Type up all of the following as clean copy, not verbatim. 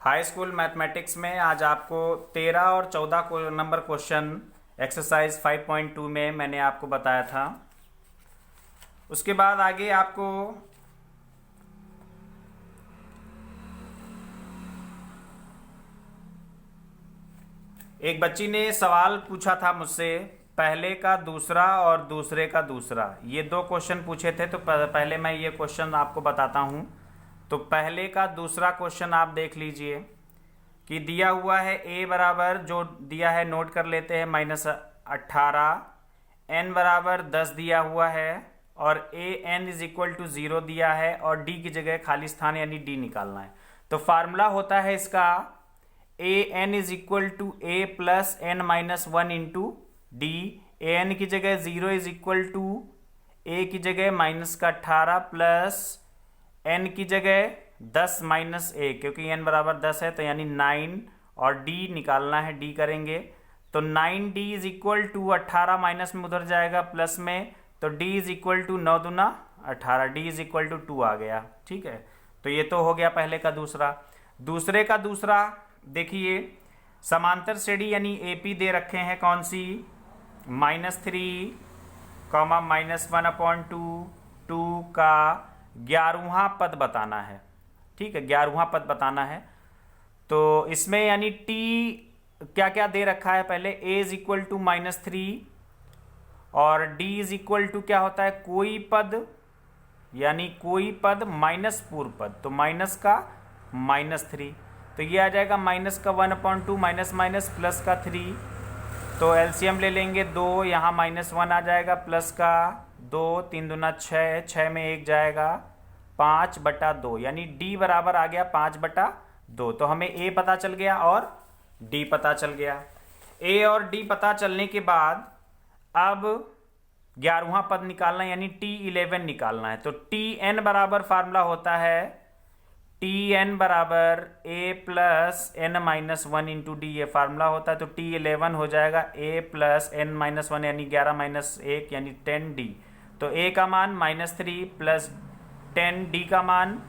High school mathematics में आज आपको 13 और 14 नंबर क्वेश्चन एक्सरसाइज 5.2 में मैंने आपको बताया था। उसके बाद आगे आपको एक बच्ची ने सवाल पूछा था मुझसे, पहले का दूसरा और दूसरे का दूसरा। ये दो क्वेश्चन पूछे थे, तो पहले मैं ये क्वेश्चन आपको बताता हूँ। तो पहले का दूसरा क्वेश्चन आप देख लीजिए कि दिया हुआ है a बराबर, जो दिया है नोट कर लेते हैं, -18, n बराबर 10 दिया हुआ है और an इज इक्वल टू 0 दिया है और d की जगह खाली स्थान यानी d निकालना है। तो फार्मूला होता है इसका an is equal to a plus n minus 1 into D. an की जगह 0 इज इक्वल टू a की जगह -18 प्लस n की जगह 10 माइनस a, क्योंकि n बराबर 10 है तो यानी 9 और d निकालना है, d करेंगे तो 9d is equal to 18 minus में उधर जाएगा प्लस में, तो d इज इक्वल टू 9 दूना 18, d इज इक्वल टू 2 आ गया। ठीक है, तो ये तो हो गया पहले का दूसरा। दूसरे का दूसरा देखिए, समांतर श्रेणी यानी AP दे रखे हैं कौन सी, -3, -1/2, 2 का 11वां पद बताना है। ठीक है, 11वां पद बताना है। तो इसमें यानी t क्या क्या दे रखा है, पहले a इज इक्वल टू -3 और d इज इक्वल टू क्या होता है, कोई पद, यानी कोई पद माइनस पूर्व पद, तो माइनस का -3, तो ये आ जाएगा माइनस का 1/2 माइनस माइनस प्लस का 3, तो एलसीएम ले लेंगे 2, यहाँ -1 आ जाएगा प्लस का 2, 3 दूना 6, 6 में 1 जाएगा 5/2, यानी d बराबर आ गया 5/2। तो हमें a पता चल गया और d पता चल गया। a और d पता चलने के बाद अब 11वां पद निकालना यानी t11 निकालना है। तो tn बराबर फार्मूला होता है tn बराबर a plus n minus 1 into D, ये फार्मूला होता है। तो t11 हो जाएगा a प्लस n माइनस 1 यानी 11 माइनस 1 यानी 10d। तो a का मान -3 प्लस 10d का मान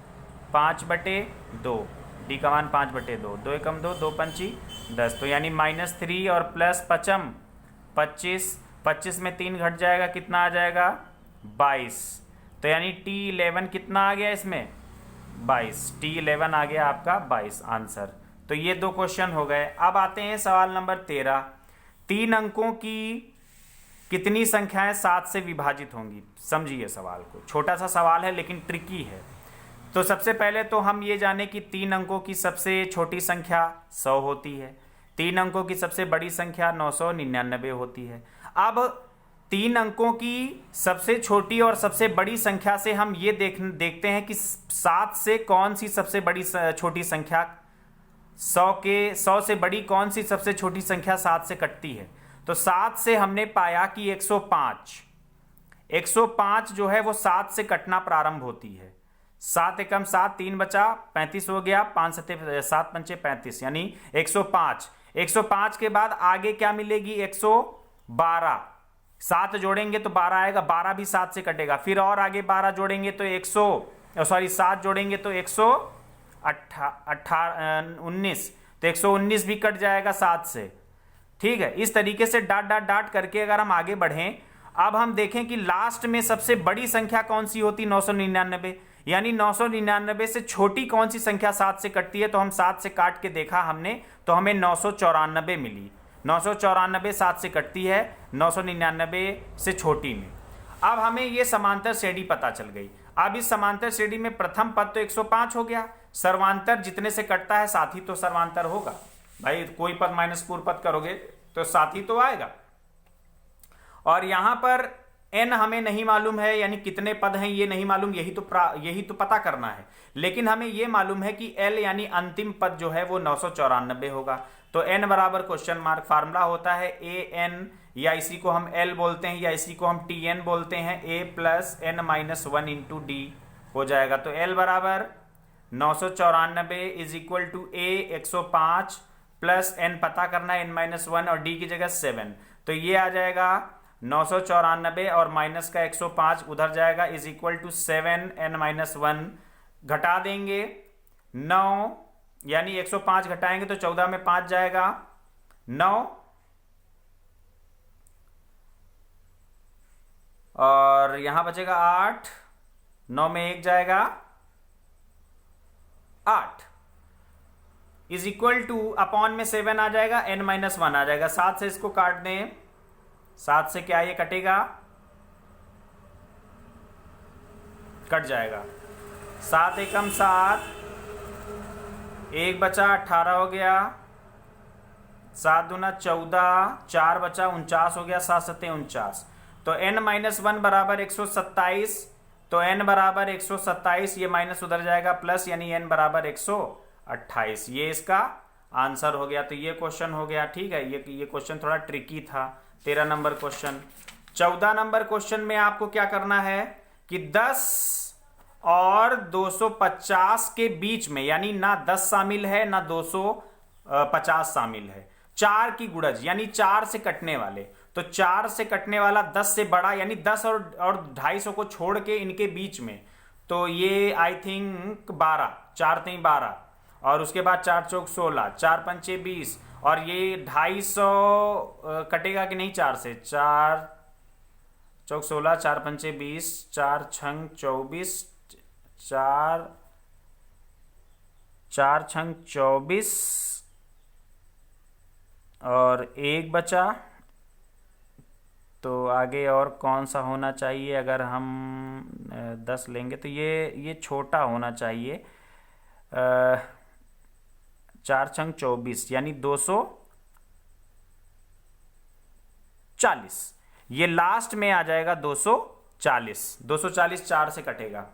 5/2, d का मान 5/2, 2 एकम 2, 2 पंची 10, तो यानी -3 और प्लस 5 25, 25 में 3 घट जाएगा, कितना आ जाएगा 22। तो यानी t11 कितना आ गया इसमें 22, t11 आ गया आपका 22 आंसर। तो ये दो क्वेश्चन हो गए। अब आते हैं सवाल नंबर 13। 3 अंकों की कितनी संख्याएं 7 से विभाजित होंगी। समझिए सवाल को, छोटा सा सवाल है लेकिन ट्रिकी है। तो सबसे पहले तो हम ये जाने कि 3 अंकों की सबसे छोटी संख्या 100 होती है, 3 अंकों की सबसे बड़ी संख्या 999 होती है। अब 3 अंकों की सबसे छोटी और सबसे बड़ी संख्या से हम ये देखते हैं कि 7 से कौन सी सबसे बड़ी छोटी संख्या, 100 से बड़ी कौन सी सबसे छोटी संख्या 7 से कटती है। तो 7 से हमने पाया कि 105 जो है वो 7 से कटना प्रारंभ होती है। 7 एकम 7, 3 बचा 35 हो गया, 5 7 पंचे 35 यानी 105। 105 के बाद आगे क्या मिलेगी 112, 7 जोड़ेंगे तो 12 आएगा, 12 भी 7 से कटेगा, फिर और आगे 12 जोड़ेंगे तो 7 जोड़ेंगे तो 119, तो 119 भी कट जाएगा 7 से। ठीक है, इस तरीके से डाट करके अगर हम आगे बढ़ें, अब हम देखें कि लास्ट में सबसे बड़ी संख्या कौन सी होती, 999, यानी 999 से छोटी कौन सी संख्या 7 से कटती है। तो हम 7 से काट के देखा हमने, तो हमें 994 मिली। 994 7 से कटती है, 999 से छोटी में। अब हमें ये समांतर श्रेणी पता चल गई। अब इस समांतर श्रेणी में प्रथम पद तो 105 हो गया, सर्वांतर जितने से कटता है साथ ही तो सर्वांतर होगा भाई, कोई पद माइनस पूर्व पद करोगे तो साथ ही तो आएगा। और यहां पर n हमें नहीं मालूम है, यानी कितने पद हैं ये नहीं मालूम, यही तो पता करना है। लेकिन हमें ये मालूम है कि l यानी अंतिम पद जो है वो 994 होगा। तो n बराबर क्वेश्चन मार्क, फार्मूला होता है an, या इसी को हम l बोलते हैं या इसी को हम tn बोलते हैं, a plus n minus 1 into D हो जाएगा। तो l बराबर 994 is equal to a 105 plus n पता करना है n माइनस 1 और d की जगह 7, तो ये आ जाएगा 994 और माइनस का 105 उधर जाएगा is equal to 7 n minus 1, घटा देंगे 9 यानी 105 घटाएंगे तो 14 में 5 जाएगा 9, और यहां बचेगा 8, 9 में 1 जाएगा 8, इज इक्वल टू अपॉन में 7 आ जाएगा, n-1 आ जाएगा। 7 से इसको काट दें, 7 से क्या ये कटेगा, कट जाएगा। 7 एकम 7, 1 बचा 18 हो गया, 7 दूना 14, 4 बचा 49 हो गया, 7 सत्ते 49। तो n-1 बराबर 127, तो n बराबर 127, ये माइनस उधर जाएगा प्लस, यानी n बराबर 128। ये इसका आंसर हो गया। तो ये क्वेश्चन हो गया, ठीक है। ये क्वेश्चन थोड़ा ट्रिकी था। 13 नंबर क्वेश्चन। 14 नंबर क्वेश्चन में आपको क्या करना है कि 10 और 250 के बीच में, यानी ना 10 शामिल है ना 250 शामिल है, 4 की गुणज यानी 4 से कटने वाले। तो 4 से कटने वाला 10 से बड़ा, यानी 10 और 250 को छोड़ के इनके बीच में, तो ये आई थिंक 12, 4 3 12, और उसके बाद 4 चौक 16, 4 पंचे 20, और ये 250 कटेगा कि नहीं 4 से, 4 चौक 16, 4 पंचे 20, 4 छंग 24, 4 छंग 24, और 1 बचा। तो आगे और कौन सा होना चाहिए, अगर हम 10 लेंगे तो ये छोटा होना चाहिए। 4 छंग 24 यानी 240, ये लास्ट में आ जाएगा 240। 240 4 से कटेगा,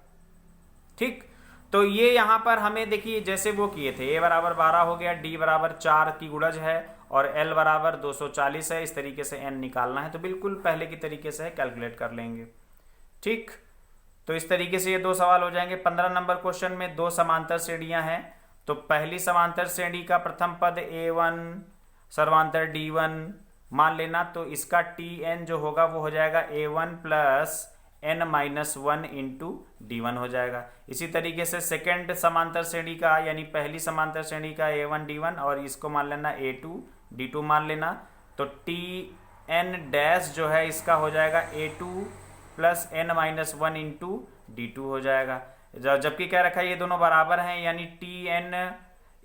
ठीक। तो ये यहां पर हमें देखिए जैसे वो किए थे, a बराबर 12 हो गया, d बराबर 4 की गुणज है, और l बराबर 240 है। इस तरीके से n निकालना है, तो बिल्कुल पहले की तरीके से कैलकुलेट कर लेंगे, ठीक। तो इस तरीके से ये 2 सवाल हो जाएंगे। 15 नंबर क्वेश्चन में 2 समांतर श्रेणियां हैं। तो पहली समांतर श्रेणी का प्रथम पद a1 सर्वांतर d1 मान लेना, तो इसका tn जो होगा वो हो जाएगा a1 plus n-1 into d1 हो जाएगा। इसी तरीके से सेकेंड समांतर श्रेणी का, यानी पहली समांतर श्रेणी का a1 d1, और इसको मान लेना a2 d2 मान लेना, तो tn डैश जो है इसका हो जाएगा a2 plus n-1 into d2 हो जाएगा। जबकि क्या रखा है, ये दोनों बराबर हैं, यानी tn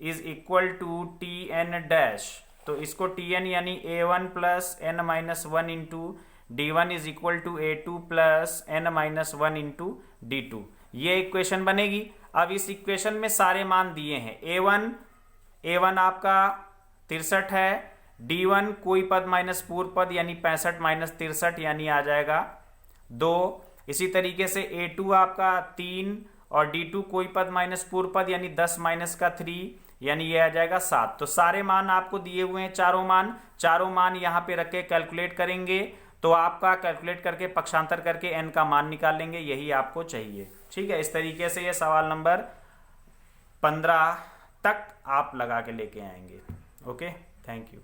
is equal to tn dash, तो इसको tn यानी a1 plus n-1 into d1 is equal to a2 plus n-1 into d2, ये इक्वेशन बनेगी। अब इस इक्वेशन में सारे मान दिए हैं। a1 आपका 63 है, d1 कोई पद माइनस पूर्व पद यानी 65 माइनस 63 यानी आ जाएगा 2। इसी तरीके से a2 आपका 3, और d2 कोई पद माइनस पूर्व पद यानी 10 माइनस का 3 यानी ये आ जाएगा 7। तो सारे मान आपको दिए हुए हैं, चारों मान यहाँ पे रख के कैलकुलेट करेंगे, तो आपका कैलकुलेट करके पक्षांतर करके n का मान निकाल लेंगे, यही आपको चाहिए, ठीक है। इस तरीके से ये सवाल नंबर 15 तक आप लगा के लेके आएंगे। Okay, thank you.